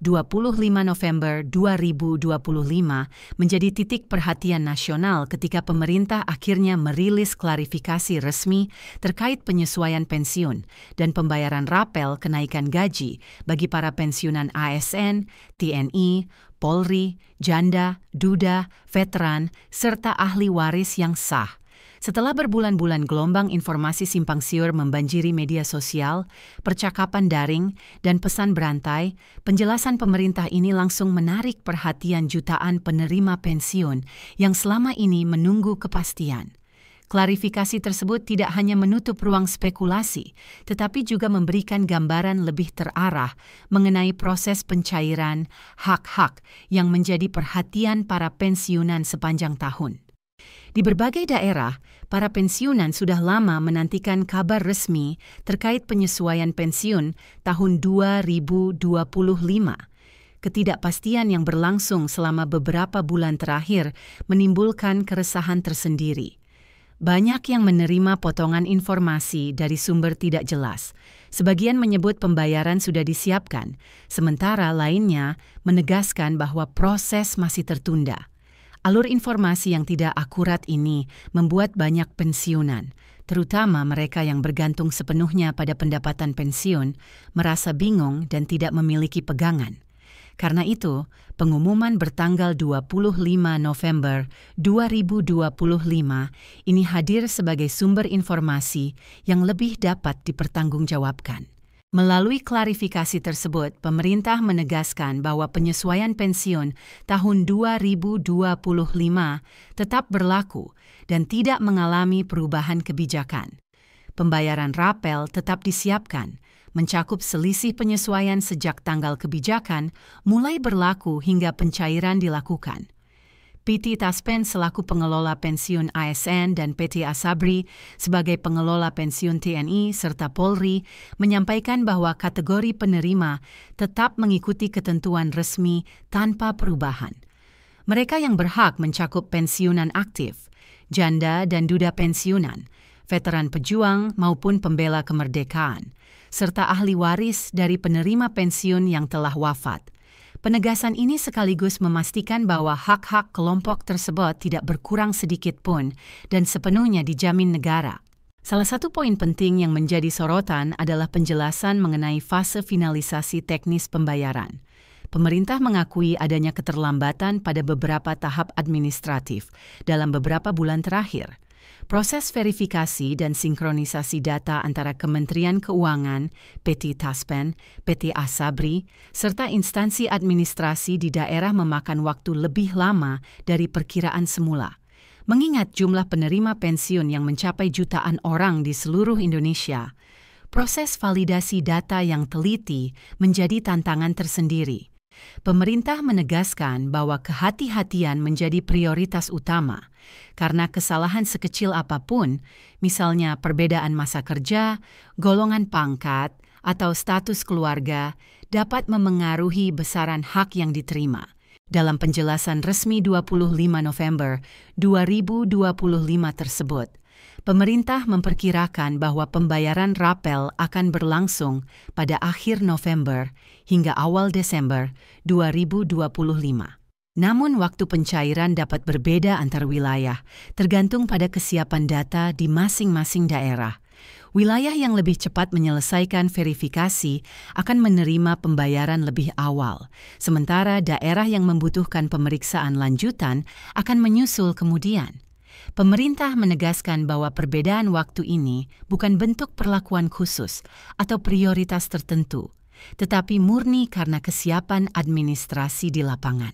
25 November 2025 menjadi titik perhatian nasional ketika pemerintah akhirnya merilis klarifikasi resmi terkait penyesuaian pensiun dan pembayaran rapel kenaikan gaji bagi para pensiunan ASN, TNI, Polri, janda, duda, veteran, serta ahli waris yang sah. Setelah berbulan-bulan gelombang informasi simpang siur membanjiri media sosial, percakapan daring, dan pesan berantai, penjelasan pemerintah ini langsung menarik perhatian jutaan penerima pensiun yang selama ini menunggu kepastian. Klarifikasi tersebut tidak hanya menutup ruang spekulasi, tetapi juga memberikan gambaran lebih terarah mengenai proses pencairan hak-hak yang menjadi perhatian para pensiunan sepanjang tahun. Di berbagai daerah, para pensiunan sudah lama menantikan kabar resmi terkait penyesuaian pensiun tahun 2025. Ketidakpastian yang berlangsung selama beberapa bulan terakhir menimbulkan keresahan tersendiri. Banyak yang menerima potongan informasi dari sumber tidak jelas. Sebagian menyebut pembayaran sudah disiapkan, sementara lainnya menegaskan bahwa proses masih tertunda. Alur informasi yang tidak akurat ini membuat banyak pensiunan, terutama mereka yang bergantung sepenuhnya pada pendapatan pensiun, merasa bingung dan tidak memiliki pegangan. Karena itu, pengumuman bertanggal 25 November 2025 ini hadir sebagai sumber informasi yang lebih dapat dipertanggungjawabkan. Melalui klarifikasi tersebut, pemerintah menegaskan bahwa penyesuaian pensiun tahun 2025 tetap berlaku dan tidak mengalami perubahan kebijakan. Pembayaran rapel tetap disiapkan, mencakup selisih penyesuaian sejak tanggal kebijakan mulai berlaku hingga pencairan dilakukan. PT Taspen selaku pengelola pensiun ASN dan PT Asabri sebagai pengelola pensiun TNI serta Polri menyampaikan bahwa kategori penerima tetap mengikuti ketentuan resmi tanpa perubahan. Mereka yang berhak mencakup pensiunan aktif, janda dan duda pensiunan, veteran pejuang maupun pembela kemerdekaan, serta ahli waris dari penerima pensiun yang telah wafat. Penegasan ini sekaligus memastikan bahwa hak-hak kelompok tersebut tidak berkurang sedikit pun dan sepenuhnya dijamin negara. Salah satu poin penting yang menjadi sorotan adalah penjelasan mengenai fase finalisasi teknis pembayaran. Pemerintah mengakui adanya keterlambatan pada beberapa tahap administratif dalam beberapa bulan terakhir. Proses verifikasi dan sinkronisasi data antara Kementerian Keuangan, PT Taspen, PT Asabri, serta instansi administrasi di daerah memakan waktu lebih lama dari perkiraan semula. Mengingat jumlah penerima pensiun yang mencapai jutaan orang di seluruh Indonesia, proses validasi data yang teliti menjadi tantangan tersendiri. Pemerintah menegaskan bahwa kehati-hatian menjadi prioritas utama, karena kesalahan sekecil apapun, misalnya perbedaan masa kerja, golongan pangkat, atau status keluarga, dapat memengaruhi besaran hak yang diterima. Dalam penjelasan resmi 25 November 2025 tersebut, pemerintah memperkirakan bahwa pembayaran rapel akan berlangsung pada akhir November hingga awal Desember 2025. Namun waktu pencairan dapat berbeda antar wilayah, tergantung pada kesiapan data di masing-masing daerah. Wilayah yang lebih cepat menyelesaikan verifikasi akan menerima pembayaran lebih awal, sementara daerah yang membutuhkan pemeriksaan lanjutan akan menyusul kemudian. Pemerintah menegaskan bahwa perbedaan waktu ini bukan bentuk perlakuan khusus atau prioritas tertentu, tetapi murni karena kesiapan administrasi di lapangan.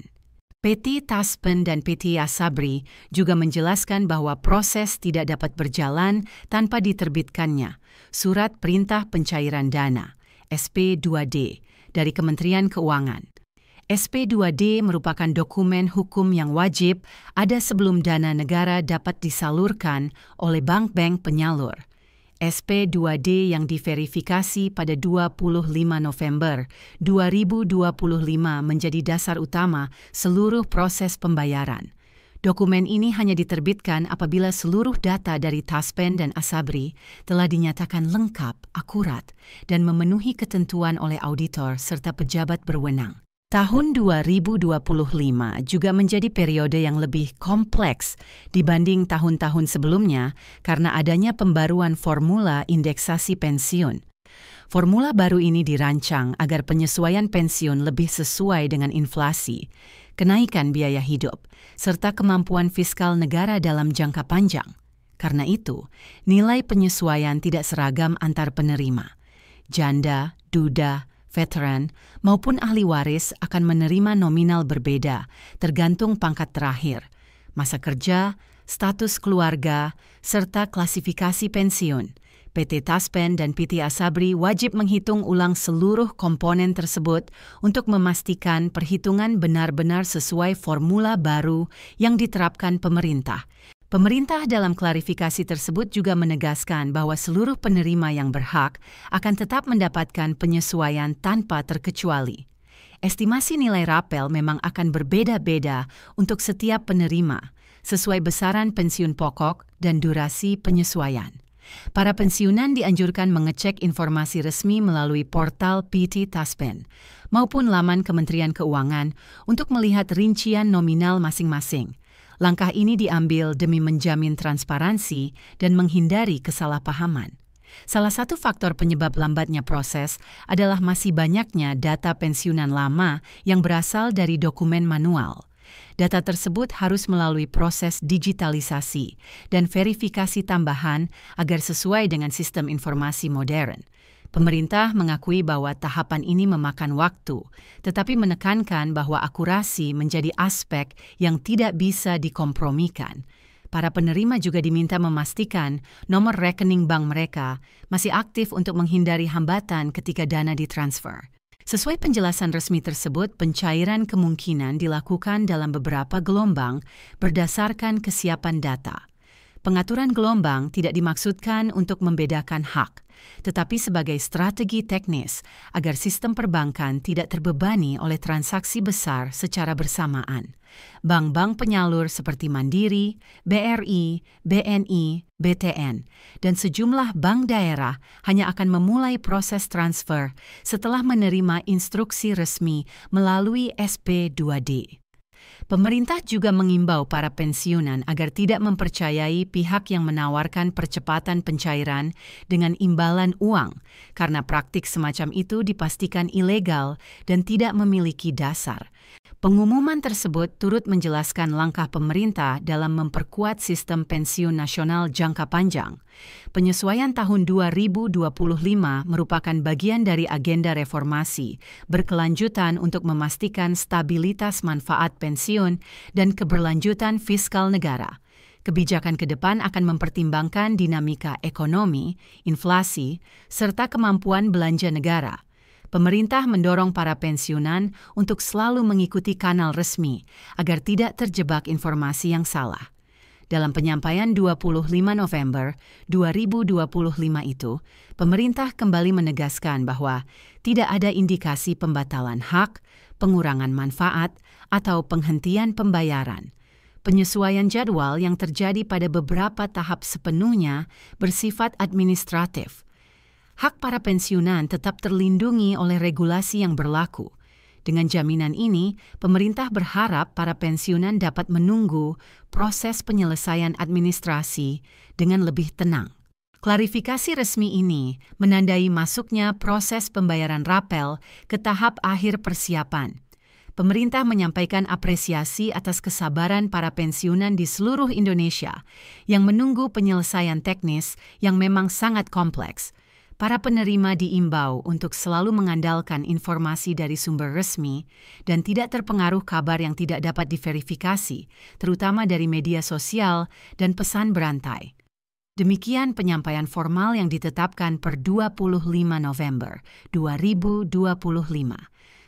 PT Taspen dan PT Asabri juga menjelaskan bahwa proses tidak dapat berjalan tanpa diterbitkannya Surat Perintah Pencairan Dana (SP2D) dari Kementerian Keuangan. SP2D merupakan dokumen hukum yang wajib ada sebelum dana negara dapat disalurkan oleh bank-bank penyalur. SP2D yang diverifikasi pada 25 November 2025 menjadi dasar utama seluruh proses pembayaran. Dokumen ini hanya diterbitkan apabila seluruh data dari Taspen dan Asabri telah dinyatakan lengkap, akurat, dan memenuhi ketentuan oleh auditor serta pejabat berwenang. Tahun 2025 juga menjadi periode yang lebih kompleks dibanding tahun-tahun sebelumnya karena adanya pembaruan formula indeksasi pensiun. Formula baru ini dirancang agar penyesuaian pensiun lebih sesuai dengan inflasi, kenaikan biaya hidup, serta kemampuan fiskal negara dalam jangka panjang. Karena itu, nilai penyesuaian tidak seragam antar penerima. Janda, duda, veteran, maupun ahli waris akan menerima nominal berbeda, tergantung pangkat terakhir, masa kerja, status keluarga, serta klasifikasi pensiun. PT Taspen dan PT Asabri wajib menghitung ulang seluruh komponen tersebut untuk memastikan perhitungan benar-benar sesuai formula baru yang diterapkan pemerintah. Pemerintah dalam klarifikasi tersebut juga menegaskan bahwa seluruh penerima yang berhak akan tetap mendapatkan penyesuaian tanpa terkecuali. Estimasi nilai rapel memang akan berbeda-beda untuk setiap penerima, sesuai besaran pensiun pokok dan durasi penyesuaian. Para pensiunan dianjurkan mengecek informasi resmi melalui portal PT Taspen maupun laman Kementerian Keuangan untuk melihat rincian nominal masing-masing. Langkah ini diambil demi menjamin transparansi dan menghindari kesalahpahaman. Salah satu faktor penyebab lambatnya proses adalah masih banyaknya data pensiunan lama yang berasal dari dokumen manual. Data tersebut harus melalui proses digitalisasi dan verifikasi tambahan agar sesuai dengan sistem informasi modern. Pemerintah mengakui bahwa tahapan ini memakan waktu, tetapi menekankan bahwa akurasi menjadi aspek yang tidak bisa dikompromikan. Para penerima juga diminta memastikan nomor rekening bank mereka masih aktif untuk menghindari hambatan ketika dana ditransfer. Sesuai penjelasan resmi tersebut, pencairan kemungkinan dilakukan dalam beberapa gelombang berdasarkan kesiapan data. Pengaturan gelombang tidak dimaksudkan untuk membedakan hak, tetapi sebagai strategi teknis agar sistem perbankan tidak terbebani oleh transaksi besar secara bersamaan. Bank-bank penyalur seperti Mandiri, BRI, BNI, BTN, dan sejumlah bank daerah hanya akan memulai proses transfer setelah menerima instruksi resmi melalui SP2D. Pemerintah juga mengimbau para pensiunan agar tidak mempercayai pihak yang menawarkan percepatan pencairan dengan imbalan uang, karena praktik semacam itu dipastikan ilegal dan tidak memiliki dasar. Pengumuman tersebut turut menjelaskan langkah pemerintah dalam memperkuat sistem pensiun nasional jangka panjang. Penyesuaian tahun 2025 merupakan bagian dari agenda reformasi berkelanjutan untuk memastikan stabilitas manfaat pensiun dan keberlanjutan fiskal negara. Kebijakan ke depan akan mempertimbangkan dinamika ekonomi, inflasi, serta kemampuan belanja negara. Pemerintah mendorong para pensiunan untuk selalu mengikuti kanal resmi agar tidak terjebak informasi yang salah. Dalam penyampaian 25 November 2025 itu, pemerintah kembali menegaskan bahwa tidak ada indikasi pembatalan hak, pengurangan manfaat, atau penghentian pembayaran. Penyesuaian jadwal yang terjadi pada beberapa tahap sepenuhnya bersifat administratif. Hak para pensiunan tetap terlindungi oleh regulasi yang berlaku. Dengan jaminan ini, pemerintah berharap para pensiunan dapat menunggu proses penyelesaian administrasi dengan lebih tenang. Klarifikasi resmi ini menandai masuknya proses pembayaran rapel ke tahap akhir persiapan. Pemerintah menyampaikan apresiasi atas kesabaran para pensiunan di seluruh Indonesia yang menunggu penyelesaian teknis yang memang sangat kompleks. Para penerima diimbau untuk selalu mengandalkan informasi dari sumber resmi dan tidak terpengaruh kabar yang tidak dapat diverifikasi, terutama dari media sosial dan pesan berantai. Demikian penyampaian formal yang ditetapkan per 25 November 2025.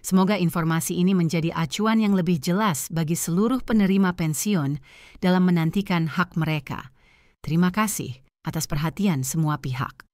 Semoga informasi ini menjadi acuan yang lebih jelas bagi seluruh penerima pensiun dalam menantikan hak mereka. Terima kasih atas perhatian semua pihak.